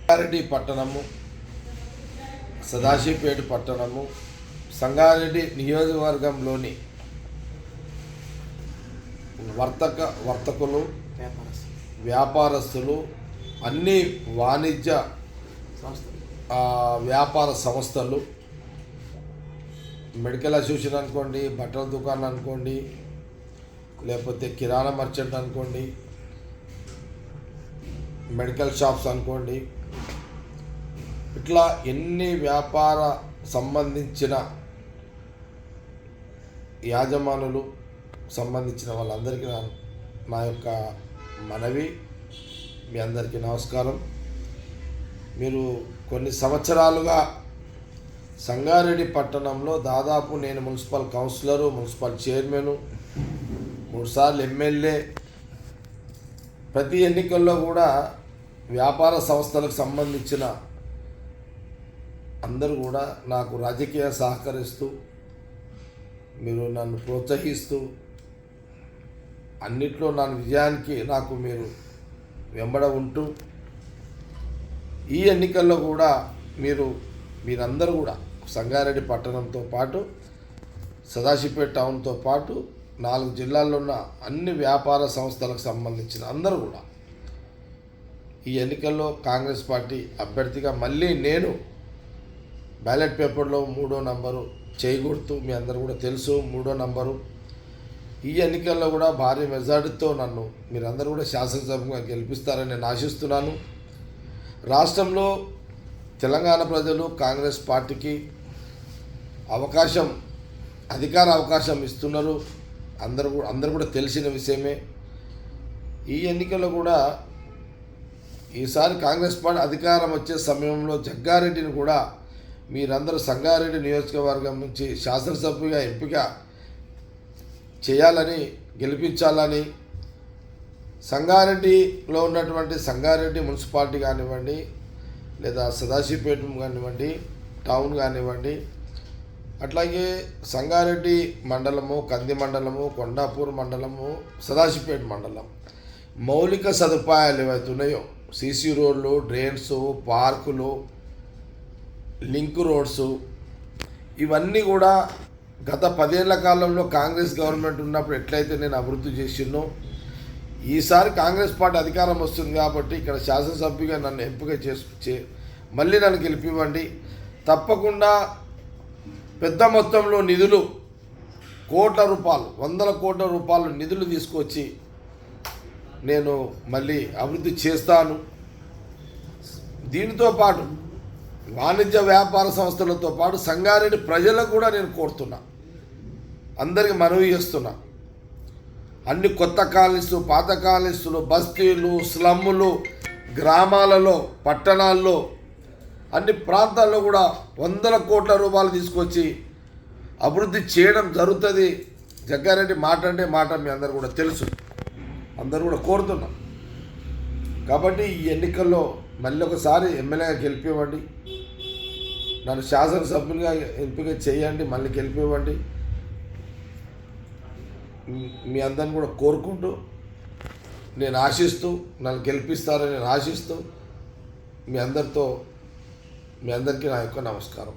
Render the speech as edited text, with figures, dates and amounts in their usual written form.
సంగారెడ్డి పట్టణము, సదాశివపేట పట్టణము, సంగారెడ్డి నియోజకవర్గంలోని వర్తకులు, వ్యాపారస్తులు, అన్ని వాణిజ్య వ్యాపార సంస్థలు, మెడికల్ అసోసియేషన్ అనుకోండి, బట్టల దుకాణం అనుకోండి, లేకపోతే కిరాణా మర్చెంట్ అనుకోండి, మెడికల్ షాప్స్ అనుకోండి, ఇట్లా ఎన్ని వ్యాపార సంబంధించిన యాజమానులు సంబంధించిన వాళ్ళందరికీ నా యొక్క మనవి, మీ అందరికీ నమస్కారం. మీరు కొన్ని సంవత్సరాలుగా సంగారెడ్డి పట్టణంలో దాదాపు నేను మున్సిపల్ కౌన్సిలరు, మున్సిపల్ చైర్మను, 3 సార్లు ఎమ్మెల్యే, ప్రతి ఎన్నికల్లో కూడా వ్యాపార సంస్థలకు సంబంధించిన అందరూ కూడా నాకు రాజకీయ సహకరిస్తూ, మీరు నన్ను ప్రోత్సహిస్తూ, అన్నిట్లో నా విజయానికి నాకు మీరు వెంబడ ఉంటూ, ఈ ఎన్నికల్లో కూడా మీరందరూ కూడా సంగారెడ్డి పట్టణంతో పాటు సదాశివపేట టౌన్తో పాటు 4 జిల్లాల్లో ఉన్న అన్ని వ్యాపార సంస్థలకు సంబంధించిన అందరూ కూడా ఈ ఎన్నికల్లో కాంగ్రెస్ పార్టీ అభ్యర్థిగా మళ్ళీ నేను బ్యాలెట్ పేపర్లో 3వ నంబరు చేయకూడదు, మీ అందరూ కూడా తెలుసు 3వ నంబరు. ఈ ఎన్నికల్లో కూడా భారీ మెజార్టీతో నన్ను మీరందరూ కూడా శాసనసభగా గెలిపిస్తారని నేను ఆశిస్తున్నాను. రాష్ట్రంలో తెలంగాణ ప్రజలు కాంగ్రెస్ పార్టీకి అధికార అవకాశం ఇస్తున్నారు, అందరూ కూడా తెలిసిన విషయమే. ఈ ఎన్నికల్లో కూడా ఈసారి కాంగ్రెస్ పార్టీ అధికారం వచ్చే సమయంలో జగ్గారెడ్డిని కూడా మీరందరూ సంగారెడ్డి నియోజకవర్గం నుంచి శాసనసభ్యుగా ఎంపిక చేయాలని, గెలిపించాలని, సంగారెడ్డిలో ఉన్నటువంటి సంగారెడ్డి మున్సిపాలిటీ కానివ్వండి, లేదా సదాశివపేట కానివ్వండి, టౌన్ కానివ్వండి, అట్లాగే సంగారెడ్డి మండలము, కంది మండలము, కొండాపూర్ మండలము, సదాశివపేట మండలం మౌలిక సదుపాయాలు ఏవైతే ఉన్నాయో, సీసీ రోడ్లు, డ్రైన్స్, పార్కులు, లింక్ రోడ్స్, ఇవన్నీ కూడా గత 10 ఏళ్ల కాలంలో కాంగ్రెస్ గవర్నమెంట్ ఉన్నప్పుడు ఎట్లయితే నేను అభివృద్ధి చేసినో, ఈసారి కాంగ్రెస్ పార్టీ అధికారం వస్తుంది కాబట్టి ఇక్కడ శాసనసభ్యుగా నన్ను ఎంపిక మళ్ళీ నన్ను గెలిపివ్వండి. తప్పకుండా పెద్ద మొత్తంలో నిధులు, వందల కోట్ల రూపాయలు నిధులు తీసుకొచ్చి నేను మళ్ళీ అభివృద్ధి చేస్తాను. దీనితో పాటు వాణిజ్య వ్యాపార సంస్థలతో పాటు సంగారెడ్డి ప్రజలకు కూడా నేను కోరుతున్నా, అందరికీ మనవి చేస్తున్నా, అన్ని కొత్త కాలనీలు, పాత కాలనీలు, బస్తీలు, స్లమ్ములు, గ్రామాలలో, పట్టణాల్లో, అన్ని ప్రాంతాల్లో కూడా వందల కోట్ల రూపాయలు తీసుకొచ్చి అభివృద్ధి చేయడం జరుగుతుంది. జగ్గారెడ్డి మాట అంటే మాట మీ అందరూ కూడా తెలుసు, అందరూ కూడా కోరుతున్నాం. కాబట్టి ఈ ఎన్నికల్లో మళ్ళీ ఒకసారి ఎమ్మెల్యేగా గెలిపివ్వండి, నన్ను శాసనసభ్యునిగా ఎంపిక చేయండి, మళ్ళీ గెలిపివ్వండి. మీ అందరిని కూడా కోరుకుంటూ, నేను ఆశిస్తూ, నన్ను గెలిపిస్తారని నేను ఆశిస్తూ, మీ అందరికీ నా యొక్క నమస్కారం.